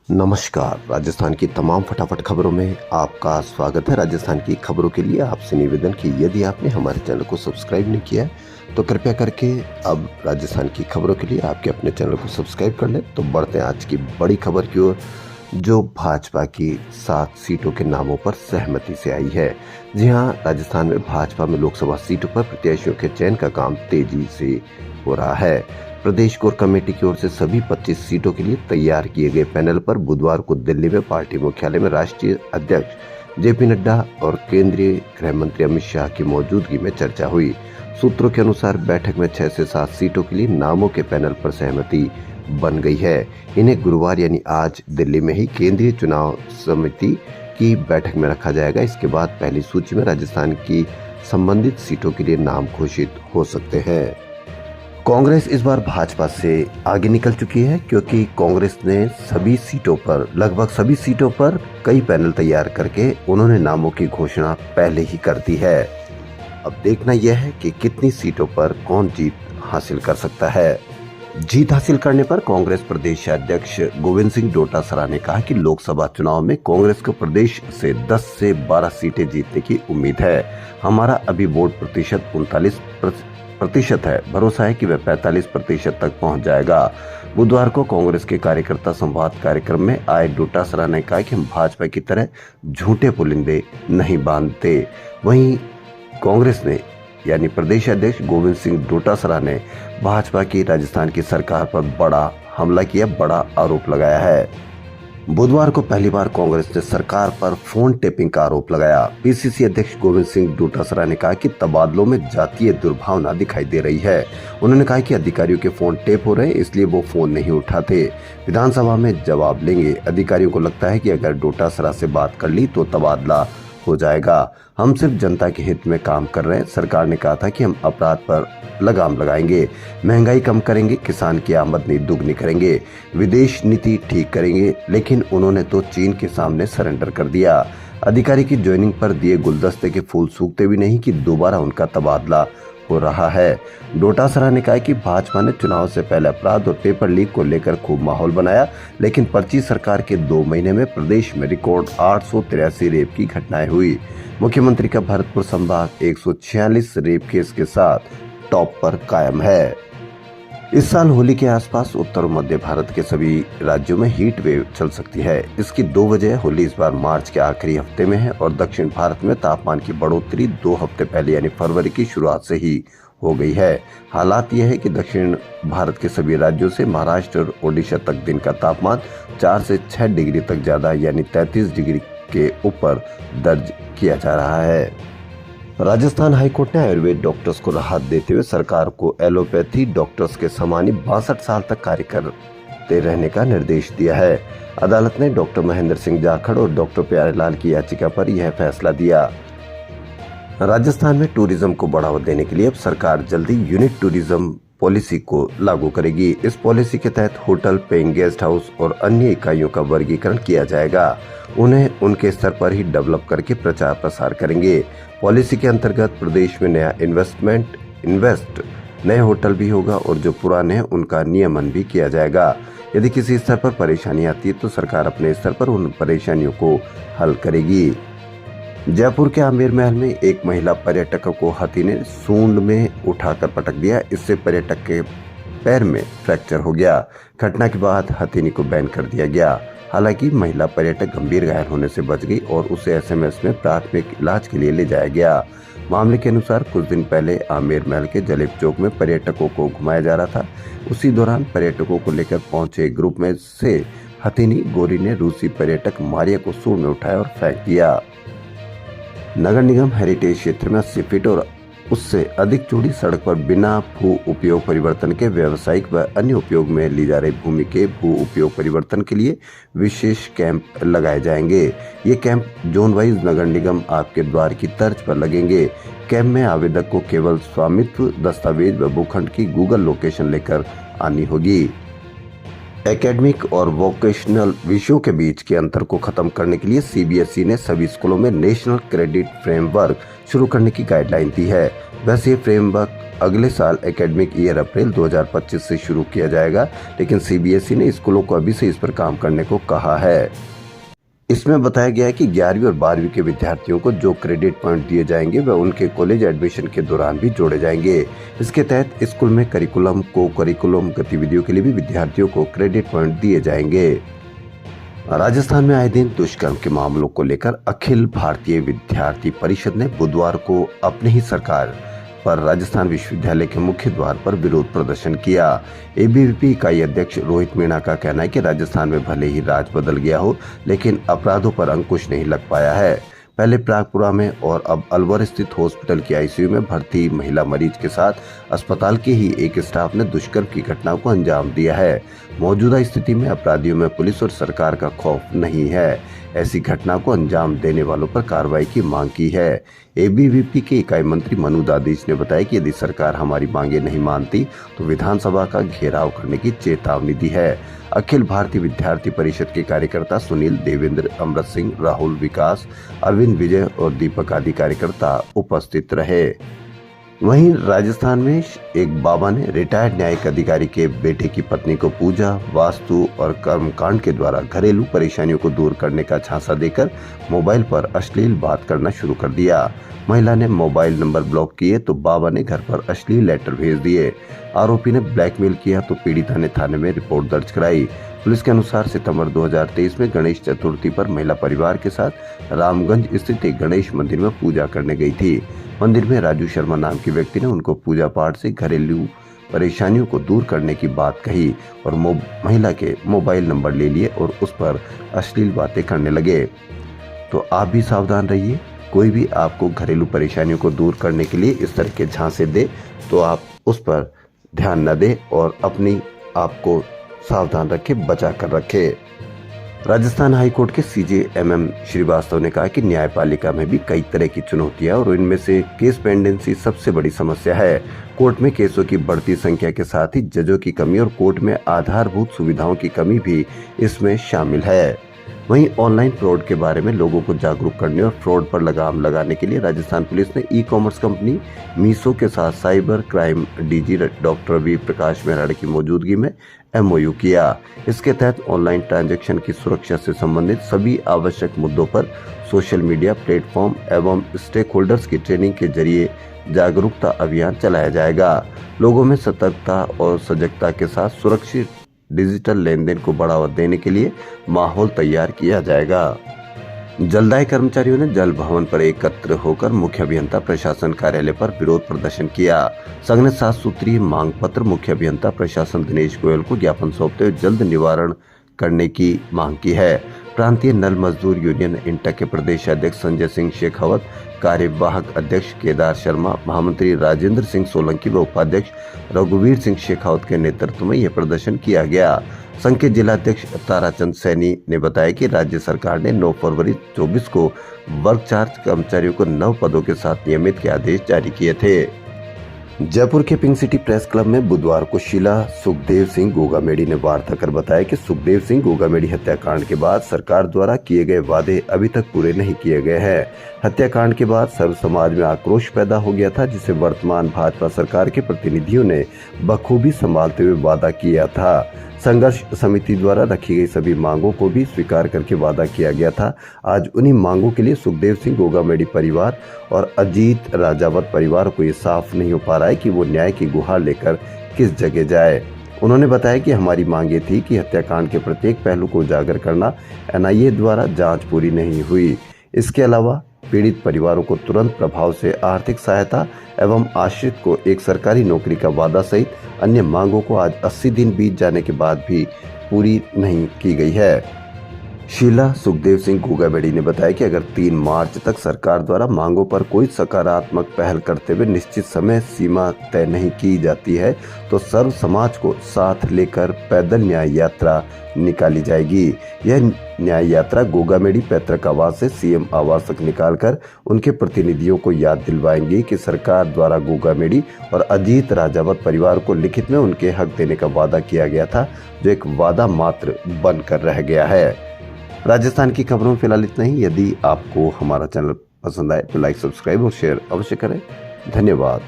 नमस्कार। राजस्थान की तमाम फटाफट खबरों में आपका स्वागत है। राजस्थान की खबरों के लिए आपसे निवेदन कि यदि आपने हमारे चैनल को सब्सक्राइब नहीं किया है तो कृपया करके अब राजस्थान की खबरों के लिए आपके अपने चैनल को सब्सक्राइब कर लें। तो बढ़ते हैं आज की बड़ी खबर की ओर, जो भाजपा की 7 सीटों के नामों पर सहमति से आई है। जी हां, राजस्थान में भाजपा में लोकसभा सीटों पर प्रत्याशियों के चयन का काम तेजी से हो रहा है। प्रदेश कोर कमेटी की ओर से सभी 25 सीटों के लिए तैयार किए गए पैनल पर बुधवार को दिल्ली में पार्टी मुख्यालय में राष्ट्रीय अध्यक्ष जेपी नड्डा और केंद्रीय गृह मंत्री अमित शाह की मौजूदगी में चर्चा हुई। सूत्रों के अनुसार बैठक में 6 से 7 सीटों के लिए नामों के पैनल पर सहमति बन गई है। इन्हें गुरुवार यानी आज दिल्ली में ही केंद्रीय चुनाव समिति की बैठक में रखा जाएगा। इसके बाद पहली सूची में राजस्थान की संबंधित सीटों के लिए नाम घोषित हो सकते हैं। कांग्रेस इस बार भाजपा से आगे निकल चुकी है, क्योंकि कांग्रेस ने लगभग सभी सीटों पर कई पैनल तैयार करके उन्होंने नामों की घोषणा पहले ही कर दी है। अब देखना यह है कि कितनी सीटों पर कौन जीत हासिल कर सकता है। जीत हासिल करने पर कांग्रेस प्रदेश अध्यक्ष गोविंद सिंह डोटासरा ने कहा कि लोकसभा चुनाव में कांग्रेस को प्रदेश से 10 से 12 सीटें जीतने की उम्मीद है। हमारा अभी वोट प्रतिशत 39% है। भरोसा है कि वह 45% तक पहुंच जाएगा। बुधवार को कांग्रेस के कार्यकर्ता संवाद कार्यक्रम में आए डोटासरा ने कहा कि हम भाजपा की तरह झूठे पुलिंदे नहीं बांधते। वहीं कांग्रेस ने यानी प्रदेश अध्यक्ष गोविंद सिंह डोटासरा ने भाजपा की राजस्थान की सरकार पर बड़ा हमला किया, बड़ा आरोप लगाया है। बुधवार को पहली बार कांग्रेस ने सरकार पर फोन टेपिंग का आरोप लगाया। पीसीसी अध्यक्ष गोविंद सिंह डोटासरा ने कहा कि तबादलों में जातीय दुर्भावना दिखाई दे रही है। उन्होंने कहा कि अधिकारियों के फोन टेप हो रहे हैं, इसलिए वो फोन नहीं उठाते। विधानसभा में जवाब लेंगे। अधिकारियों को लगता है कि अगर डोटासरा से बात कर ली तो तबादला हो जाएगा। हम सिर्फ जनता के हित में काम कर रहे हैं। सरकार ने कहा था कि हम अपराध पर लगाम लगाएंगे, महंगाई कम करेंगे, किसान की आमदनी दुगनी करेंगे, विदेश नीति ठीक करेंगे, लेकिन उन्होंने तो चीन के सामने सरेंडर कर दिया। अधिकारी की ज्वाइनिंग पर दिए गुलदस्ते के फूल सूखते भी नहीं कि दोबारा उनका तबादला हो रहा है। डोटासरा ने कहा कि भाजपा ने चुनाव से पहले अपराध और पेपर लीक को लेकर खूब माहौल बनाया, लेकिन पर्ची सरकार के 2 महीने में प्रदेश में रिकॉर्ड 883 रेप की घटनाएं हुई। मुख्यमंत्री का भरतपुर संभाग 146 रेप केस के साथ टॉप पर कायम है। इस साल होली के आसपास उत्तर और मध्य भारत के सभी राज्यों में हीट वेव चल सकती है। इसकी 2 वजह। होली इस बार मार्च के आखिरी हफ्ते में है और दक्षिण भारत में तापमान की बढ़ोतरी 2 हफ्ते पहले यानी फरवरी की शुरुआत से ही हो गई है। हालात यह है कि दक्षिण भारत के सभी राज्यों से महाराष्ट्र और ओडिशा तक दिन का तापमान 4 से 6 डिग्री तक ज्यादा यानी 33 डिग्री के ऊपर दर्ज किया जा रहा है। राजस्थान हाईकोर्ट ने आयुर्वेद डॉक्टर्स को राहत देते हुए सरकार को एलोपैथी डॉक्टर्स के समान ही 62 साल तक कार्य करते रहने का निर्देश दिया है। अदालत ने डॉक्टर महेंद्र सिंह जाखड़ और डॉक्टर प्यारेलाल की याचिका पर यह फैसला दिया। राजस्थान में टूरिज्म को बढ़ावा देने के लिए अब सरकार जल्दी यूनिट टूरिज्म पॉलिसी को लागू करेगी। इस पॉलिसी के तहत होटल, पेइंग गेस्ट हाउस और अन्य इकाइयों का वर्गीकरण किया जाएगा। उन्हें उनके स्तर पर ही डेवलप करके प्रचार प्रसार करेंगे। पॉलिसी के अंतर्गत प्रदेश में नया नए होटल भी होगा और जो पुराने हैं उनका नियमन भी किया जाएगा। यदि किसी स्तर पर परेशानी आती है तो सरकार अपने स्तर पर उन परेशानियों को हल करेगी। जयपुर के आमेर महल में एक महिला पर्यटक को हाथी ने सूंड में उठाकर पटक दिया। इससे पर्यटक के पैर में फ्रैक्चर हो गया। घटना के बाद हथेनी को बैन कर दिया गया। हालांकि महिला पर्यटक गंभीर घायल होने से बच गई और उसे एसएमएस में प्राथमिक इलाज के लिए ले जाया गया। मामले के अनुसार कुछ दिन पहले आमेर महल के जलेब चौक में पर्यटकों को घुमाया जा रहा था। उसी दौरान पर्यटकों को लेकर पहुंचे ग्रुप में से हथेनी गोरी ने रूसी पर्यटक मारिया को सूंड में उठाया और फेंक दिया। नगर निगम हेरिटेज क्षेत्र में 80 फीट और उससे अधिक चौड़ी सड़क पर बिना भू उपयोग परिवर्तन के व्यावसायिक व अन्य उपयोग में ली जा रही भूमि के भू उपयोग परिवर्तन के लिए विशेष कैंप लगाए जाएंगे। ये कैंप जोन वाइज नगर निगम आपके द्वार की तर्ज पर लगेंगे। कैंप में आवेदक को केवल स्वामित्व दस्तावेज व भूखंड की गूगल लोकेशन लेकर आनी होगी। एकेडमिक और वोकेशनल विषयों के बीच के अंतर को खत्म करने के लिए सीबीएसई ने सभी स्कूलों में नेशनल क्रेडिट फ्रेमवर्क शुरू करने की गाइडलाइन दी है। वैसे ये फ्रेमवर्क अगले साल एकेडमिक ईयर अप्रैल 2025 से शुरू किया जाएगा, लेकिन सीबीएसई ने स्कूलों को अभी से इस पर काम करने को कहा है। इसमें बताया गया है कि 11वीं और 12वीं के विद्यार्थियों को जो क्रेडिट पॉइंट दिए जाएंगे वह उनके कॉलेज एडमिशन के दौरान भी जोड़े जाएंगे। इसके तहत स्कूल में करिकुलम को करिकुलम गतिविधियों के लिए भी विद्यार्थियों को क्रेडिट पॉइंट दिए जाएंगे। राजस्थान में आए दिन दुष्कर्म के मामलों को लेकर अखिल भारतीय विद्यार्थी परिषद ने बुधवार को अपनी ही सरकार पर राजस्थान विश्वविद्यालय के मुख्य द्वार पर विरोध प्रदर्शन किया। एबीवीपी इकाई अध्यक्ष रोहित मीणा का कहना है कि राजस्थान में भले ही राज बदल गया हो, लेकिन अपराधों पर अंकुश नहीं लग पाया है। पहले प्रागपुरा में और अब अलवर स्थित हॉस्पिटल की आईसीयू में भर्ती महिला मरीज के साथ अस्पताल के ही एक स्टाफ ने दुष्कर्म की घटना को अंजाम दिया है। मौजूदा स्थिति में अपराधियों में पुलिस और सरकार का खौफ नहीं है। ऐसी घटना को अंजाम देने वालों पर कार्रवाई की मांग की है। एबीवीपी के इकाई मंत्री मनु दादीश ने बताया कि यदि सरकार हमारी मांगे नहीं मानती तो विधानसभा का घेराव करने की चेतावनी दी है। अखिल भारतीय विद्यार्थी परिषद के कार्यकर्ता सुनील, देवेंद्र, अमृत सिंह, राहुल, विकास, अरविंद, विजय और दीपक आदि कार्यकर्ता उपस्थित रहे। वहीं राजस्थान में एक बाबा ने रिटायर्ड न्यायिक अधिकारी के बेटे की पत्नी को पूजा, वास्तु और कर्मकांड के द्वारा घरेलू परेशानियों को दूर करने का झांसा देकर मोबाइल पर अश्लील बात करना शुरू कर दिया। महिला ने मोबाइल नंबर ब्लॉक किए तो बाबा ने घर पर अश्लील लेटर भेज दिए। आरोपी ने ब्लैकमेल किया तो पीड़िता ने थाने में रिपोर्ट दर्ज कराई। पुलिस के अनुसार सितंबर 2023 में गणेश चतुर्थी पर महिला परिवार के साथ रामगंज स्थित एक गणेश मंदिर में पूजा करने गई थी। मंदिर में राजू शर्मा नाम के व्यक्ति ने उनको पूजा पाठ से घरेलू परेशानियों को दूर करने की बात कही और महिला के मोबाइल नंबर ले लिए और उस पर अश्लील बातें करने लगे। तो आप भी सावधान रहिए। कोई भी आपको घरेलू परेशानियों को दूर करने के लिए इस तरह के झांसे दे तो आप उस पर ध्यान न दें और अपनी आपको सावधान रखें, बचा कर रखें। राजस्थान हाईकोर्ट के CJMM श्रीवास्तव ने कहा कि न्यायपालिका में भी कई तरह की चुनौतियां और इनमें से केस पेंडेंसी सबसे बड़ी समस्या है। कोर्ट में केसों की बढ़ती संख्या के साथ ही जजों की कमी और कोर्ट में आधारभूत सुविधाओं की कमी भी इसमें शामिल है। वहीं ऑनलाइन फ्रॉड के बारे में लोगों को जागरूक करने और फ्रॉड पर लगाम लगाने के लिए राजस्थान पुलिस ने ई-कॉमर्स कंपनी मीशो के साथ cyber crime DG doctor V Prakash Meharade की मौजूदगी में MOU किया। इसके तहत ऑनलाइन ट्रांजैक्शन की सुरक्षा से संबंधित सभी आवश्यक मुद्दों पर सोशल मीडिया प्लेटफॉर्म एवं स्टेक होल्डर्स की ट्रेनिंग के जरिए जागरूकता अभियान चलाया जाएगा। लोगों में सतर्कता और सजगता के साथ सुरक्षित डिजिटल लेन देन को बढ़ावा देने के लिए माहौल तैयार किया जाएगा। जलदाय कर्मचारियों ने जल भवन पर एकत्र होकर मुख्य अभियंता प्रशासन कार्यालय पर विरोध प्रदर्शन किया। संघ ने 7 सूत्रीय मांग पत्र मुख्य अभियंता प्रशासन दिनेश गोयल को ज्ञापन सौंपते हुए जल्द निवारण करने की मांग की है। प्रांतीय नल मजदूर यूनियन इंटक के प्रदेश अध्यक्ष संजय सिंह शेखावत, कार्यवाहक अध्यक्ष केदार शर्मा, महामंत्री राजेंद्र सिंह सोलंकी व उपाध्यक्ष रघुवीर सिंह शेखावत के नेतृत्व में यह प्रदर्शन किया गया। संघ के जिलाध्यक्ष ताराचंद सैनी ने बताया कि राज्य सरकार ने 9 फरवरी 24 को वर्क चार्ज कर्मचारियों को 9 पदों के साथ नियमित के आदेश जारी किए थे। जयपुर के पिंक सिटी प्रेस क्लब में बुधवार को शीला सुखदेव सिंह गोगामेडी ने वार्ता कर बताया कि सुखदेव सिंह गोगामेडी हत्याकांड के बाद सरकार द्वारा किए गए वादे अभी तक पूरे नहीं किए गए हैं। हत्याकांड के बाद सर्व समाज में आक्रोश पैदा हो गया था, जिसे वर्तमान भाजपा सरकार के प्रतिनिधियों ने बखूबी संभालते हुए वादा किया था। संघर्ष समिति द्वारा रखी गई सभी मांगों को भी स्वीकार करके वादा किया गया था। आज उन्हीं मांगों के लिए सुखदेव सिंह गोगामेडी परिवार और अजीत राजावत परिवार को ये साफ नहीं हो पा रहा है कि वो न्याय की गुहार लेकर किस जगह जाए। उन्होंने बताया कि हमारी मांगे थी कि हत्याकांड के प्रत्येक पहलू को उजागर करना, NIA द्वारा जांच पूरी नहीं हुई। इसके अलावा पीड़ित परिवारों को तुरंत प्रभाव से आर्थिक सहायता एवं आश्रित को एक सरकारी नौकरी का वादा सहित अन्य मांगों को आज 80 दिन बीत जाने के बाद भी पूरी नहीं की गई है। शीला सुखदेव सिंह गोगामेडी ने बताया कि अगर 3 मार्च तक सरकार द्वारा मांगों पर कोई सकारात्मक पहल करते हुए निश्चित समय सीमा तय नहीं की जाती है तो सर्व समाज को साथ लेकर पैदल न्याय यात्रा निकाली जाएगी। यह न्याय यात्रा गोगामेडी पैतृक आवास से CM आवास तक निकालकर उनके प्रतिनिधियों को याद दिलवाएंगी कि सरकार द्वारा गोगामेडी और अजीत राजावत परिवार को लिखित में उनके हक देने का वादा किया गया था, जो एक वादा मात्र बनकर रह गया है। राजस्थान की खबरों में फिलहाल इतना ही। यदि आपको हमारा चैनल पसंद आए तो लाइक, सब्सक्राइब और शेयर अवश्य करें। धन्यवाद।